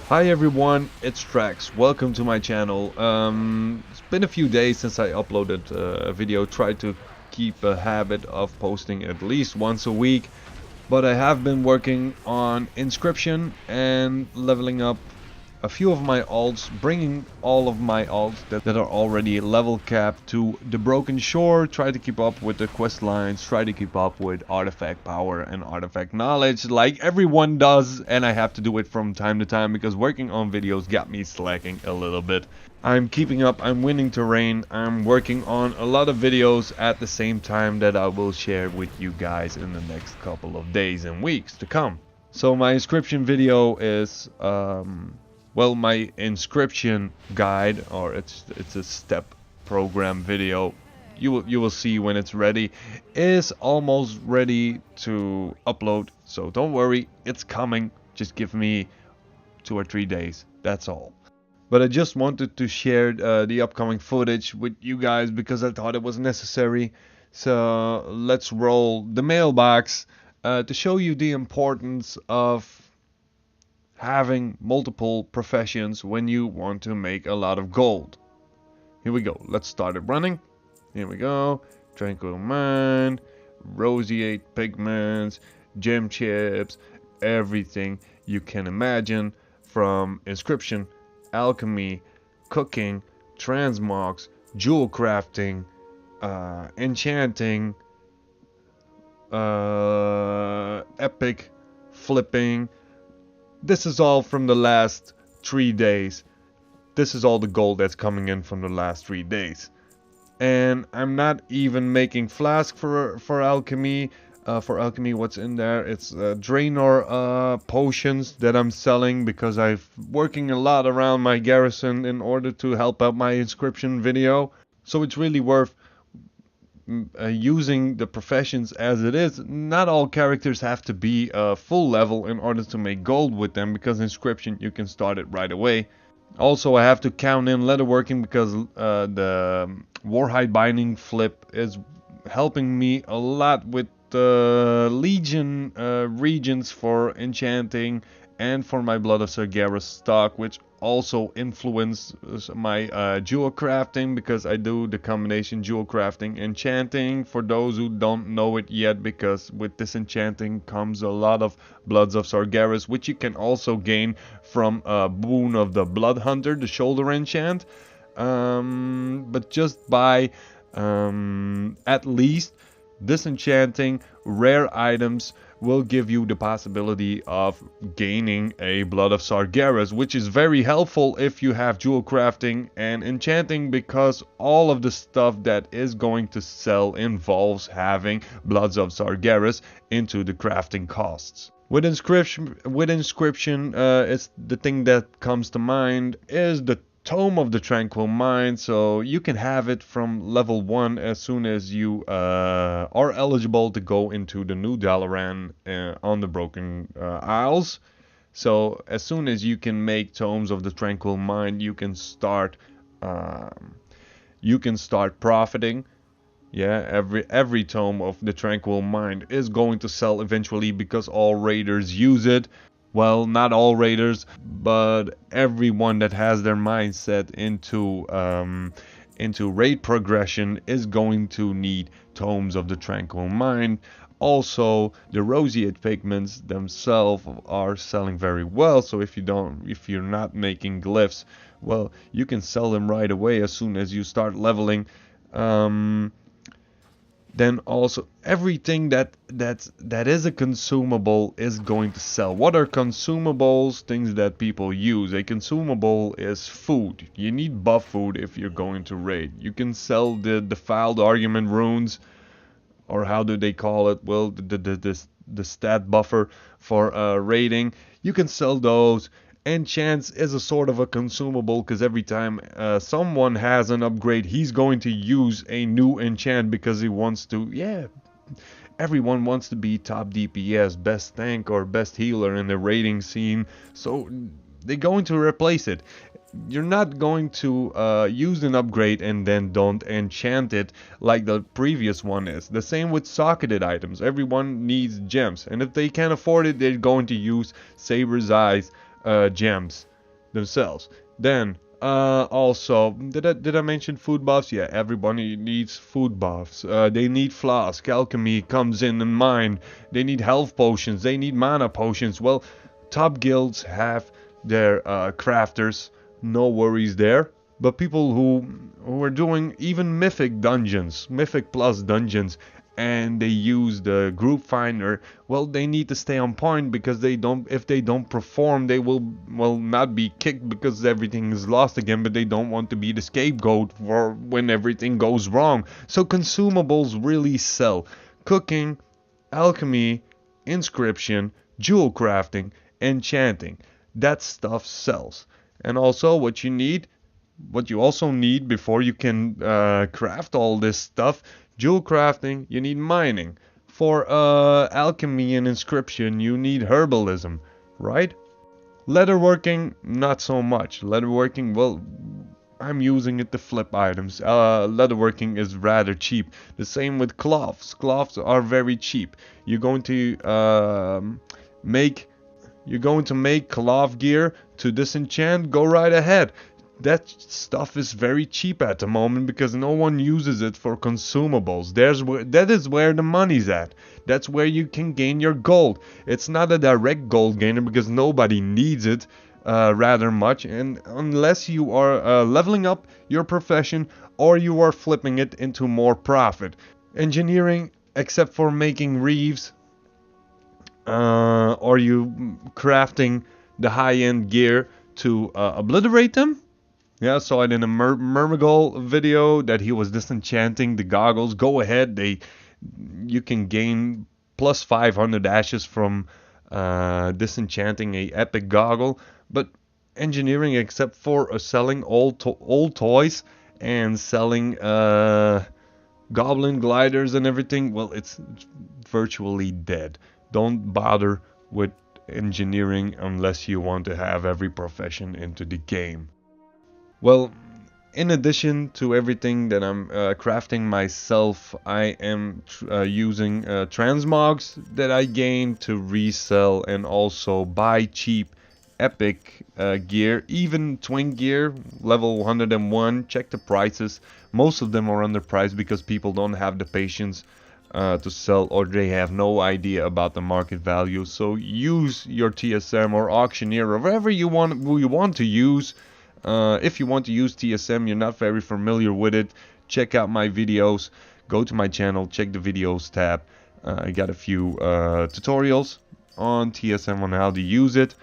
Hi everyone, it's Trax. Welcome to my channel. It's been a few days since I uploaded a video. Tried to keep a habit of posting at least once a week, but I have been working on Inscription and leveling up a few of my alts, bringing all of my alts that are already level capped to the Broken Shore, try to keep up with the quest lines, try to keep up with artifact power and artifact knowledge like everyone does, and I have to do it from time to time because working on videos got me slacking a little bit. I'm keeping up, I'm winning terrain, I'm working on a lot of videos at the same time that I will share with you guys in the next couple of days and weeks to come. So my inscription video is well, my inscription guide, or it's a step program video. You will see when it's ready. Is almost ready to upload, so don't worry, it's coming. Just give me 2 or 3 days. That's all. But I just wanted to share the upcoming footage with you guys because I thought it was necessary. So let's roll the mailbox to show you the importance of having multiple professions when you want to make a lot of gold. Here we go. Let's start it running. Here we go. Tranquil Mind, Roseate Pigments, Gem Chips, everything you can imagine from Inscription, Alchemy, Cooking, Transmogs, Jewel Crafting, Enchanting, Epic, Flipping. This is all from the last 3 days. This is all the gold that's coming in from the last 3 days. And I'm not even making flask for alchemy. For alchemy, what's in there? It's Draenor potions that I'm selling because I'm working a lot around my garrison in order to help out my inscription video. So it's really worth using the professions as it is. Not all characters have to be full level in order to make gold with them, because inscription you can start it right away. Also, I have to count in leatherworking because the Warhide binding flip is helping me a lot with the Legion regions for enchanting and for my Blood of Sargeras stock, which also influences my jewel crafting because I do the combination jewel crafting enchanting, for those who don't know it yet, because with this enchanting comes a lot of Bloods of Sargeras, which you can also gain from Boon of the Blood Hunter, the shoulder enchant. But just by at least disenchanting rare items will give you the possibility of gaining a Blood of Sargeras, which is very helpful if you have jewel crafting and enchanting, because all of the stuff that is going to sell involves having Bloods of Sargeras into the crafting costs. With inscription, it's the thing that comes to mind is the Tome of the Tranquil Mind, so you can have it from level 1 as soon as you are eligible to go into the New Dalaran on the Broken Isles. So as soon as you can make Tomes of the Tranquil Mind, you can start profiting. Yeah, every tome of the Tranquil Mind is going to sell eventually because all raiders use it. Well, not all raiders, but everyone that has their mindset into raid progression is going to need Tomes of the Tranquil Mind. Also, the roseate pigments themselves are selling very well, so if you're not making glyphs, well, you can sell them right away as soon as you start leveling. Then also everything that is a consumable is going to sell. What are consumables? Things that people use. A consumable is food. You need buff food if you're going to raid. You can sell the defiled argument runes, or how do they call it? Well, the stat buffer for raiding. You can sell those. Enchants is a sort of a consumable because every time someone has an upgrade, he's going to use a new enchant because he wants to. Yeah, everyone wants to be top DPS, best tank or best healer in the raiding scene, so they're going to replace it. You're not going to use an upgrade and then don't enchant it like the previous one is. The same with socketed items. Everyone needs gems, and if they can't afford it, they're going to use Saber's Eyes gems. themselves. Then also, did I mention food buffs? Yeah, everybody needs food buffs. They need flask. Alchemy comes in mind. They need health potions. They need mana potions. Well, top guilds have their crafters. No worries there. But people who are doing even mythic dungeons, mythic plus dungeons, and they use the group finder, well, they need to stay on point, because they don't if they don't perform, they will, well, not be kicked because everything is lost again, but they don't want to be the scapegoat for when everything goes wrong. So consumables really sell. Cooking, alchemy, inscription, jewel crafting, enchanting, that stuff sells. And also what you also need before you can craft all this stuff: jewel crafting, you need mining. For alchemy and inscription, you need herbalism, right? Leatherworking, not so much. Leatherworking, well, I'm using it to flip items. Leatherworking is rather cheap. The same with cloths. Cloths are very cheap. You're going to make cloth gear to disenchant. Go right ahead. That stuff is very cheap at the moment because no one uses it for consumables. That is where the money's at. That's where you can gain your gold. It's not a direct gold gainer because nobody needs it rather much, and unless you are leveling up your profession or you are flipping it into more profit. Engineering, except for making reeves, or you crafting the high-end gear to obliterate them. Yeah, saw it in a Murmagol video that he was disenchanting the goggles. Go ahead, you can gain plus 500 ashes from disenchanting a epic goggle. But engineering, except for selling old toys and selling goblin gliders and everything, well, it's virtually dead. Don't bother with engineering unless you want to have every profession into the game. Well, in addition to everything that I'm crafting myself, I am using transmogs that I gained to resell and also buy cheap epic gear, even twin gear, level 101. Check the prices. Most of them are underpriced because people don't have the patience to sell, or they have no idea about the market value. So use your TSM or auctioneer or whatever you want to use. If you want to use TSM, you're not very familiar with it, check out my videos. Go to my channel, check the videos tab. I got a few tutorials on TSM on how to use it.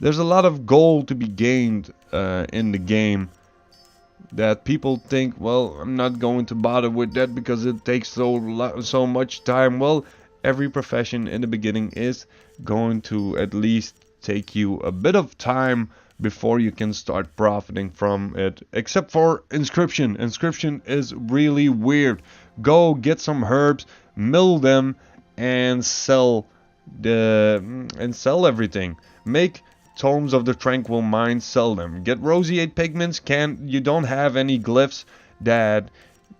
There's a lot of gold to be gained in the game that people think, well, I'm not going to bother with that because it takes so much time. Well, every profession in the beginning is going to at least take you a bit of time before you can start profiting from it, except for inscription. Inscription is really weird. Go get some herbs, mill them, and sell everything. Make tomes of the tranquil mind, sell them. Get roseate pigments. You don't have any glyphs that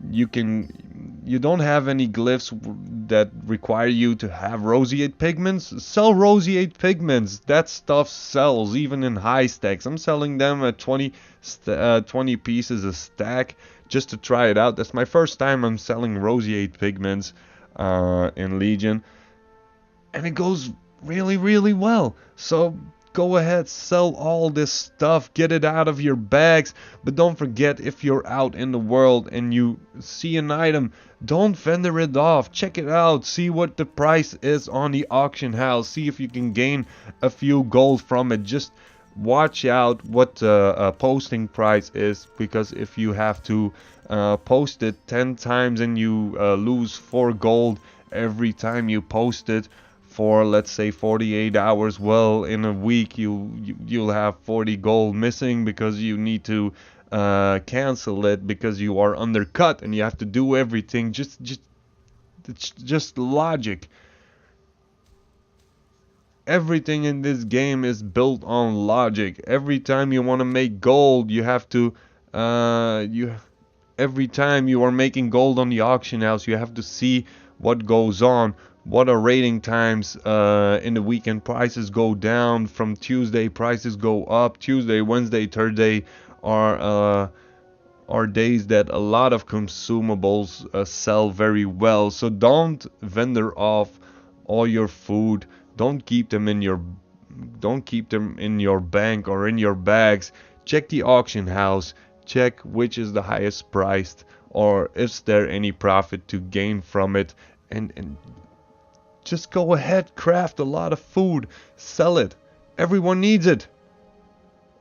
you don't have any glyphs that require you to have roseate pigments. Sell roseate pigments. That stuff sells even in high stacks. I'm selling them at 20 pieces a stack just to try it out. That's my first time I'm selling roseate pigments in Legion, and it goes really well. So go ahead, sell all this stuff, get it out of your bags. But don't forget, if you're out in the world and you see an item, don't vendor it off. Check it out, see what the price is on the auction house, see if you can gain a few gold from it. Just watch out what the posting price is, because if you have to post it 10 times and you lose 4 gold every time you post it, for let's say 48 hours, well, in a week you'll have 40 gold missing because you need to cancel it because you are undercut and you have to do everything. It's just logic. Everything in this game is built on logic. Every time you want to make gold, you have to every time you are making gold on the auction house, you have to see what goes on. What are rating times in the weekend? Prices go down. From Tuesday, prices go up. Tuesday, Wednesday, Thursday are days that a lot of consumables sell very well. So don't vendor off all your food. Don't keep them in your bank or in your bags. Check the auction house. Check which is the highest priced, or is there any profit to gain from it, and just go ahead, craft a lot of food, sell it. Everyone needs it.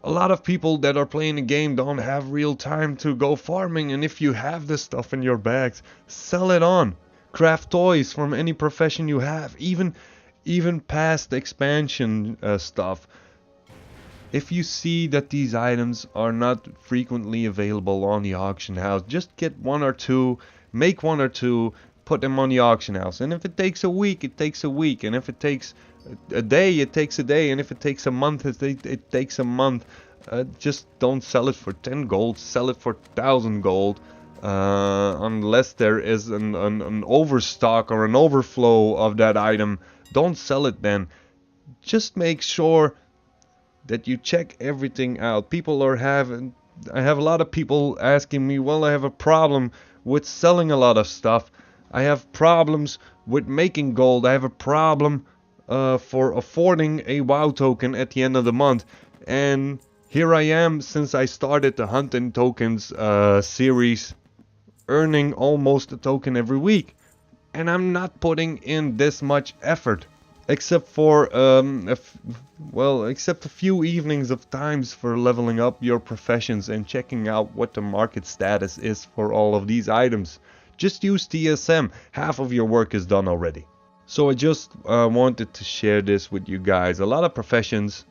A lot of people that are playing the game don't have real time to go farming, and if you have this stuff in your bags, sell it on. Craft toys from any profession you have, even past expansion stuff. If you see that these items are not frequently available on the auction house, just get one or two, make one or two, put them on the auction house. And if it takes a week, it takes a week. And if it takes a day, it takes a day. And if it takes a month, it takes a month. Just don't sell it for 10 gold, sell it for 1,000 gold. Unless there is an overstock or an overflow of that item, don't sell it then. Just make sure that you check everything out. I have a lot of people asking me, well, I have a problem with selling a lot of stuff. I have problems with making gold. I have a problem for affording a WoW token at the end of the month. And here I am, since I started the Hunt and Tokens series, earning almost a token every week. And I'm not putting in this much effort. Except for except a few evenings of times for leveling up your professions and checking out what the market status is for all of these items. Just use TSM, half of your work is done already. So I just wanted to share this with you guys. A lot of professions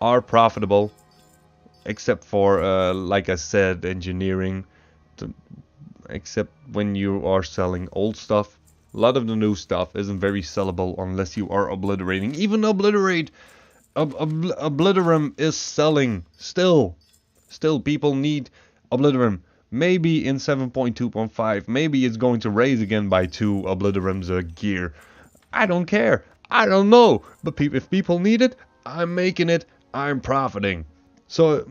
are profitable, except for, like I said, engineering, except when you are selling old stuff. A lot of the new stuff isn't very sellable unless you are obliterating. Even Obliterum is selling still. Still, people need Obliterum. Maybe in 7.2.5, maybe it's going to raise again by 2 Obliterums a gear. I don't care. I don't know. But if people need it, I'm making it. I'm profiting. So,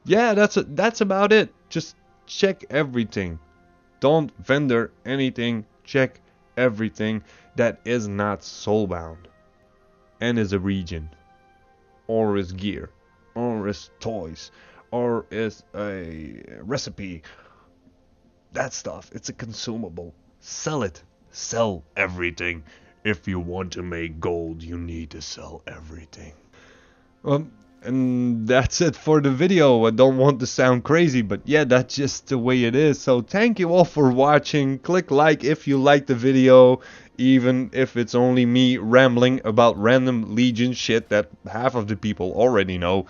yeah, that's about it. Just check everything. Don't vendor anything. Check everything that is not soulbound and is a region, or is gear, or is toys, or is a recipe. That stuff, it's a consumable. Sell it. Sell everything. If you want to make gold, you need to sell everything. And that's it for the video. I don't want to sound crazy, but yeah, that's just the way it is. So thank you all for watching. Click like if you like the video, even if it's only me rambling about random Legion shit that half of the people already know.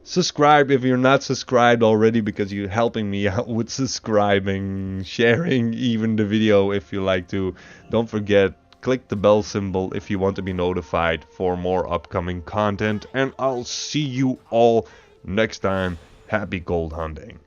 Subscribe if you're not subscribed already, because you're helping me out with subscribing, sharing even the video if you like to. Don't forget, click the bell symbol if you want to be notified for more upcoming content, and I'll see you all next time. Happy gold hunting.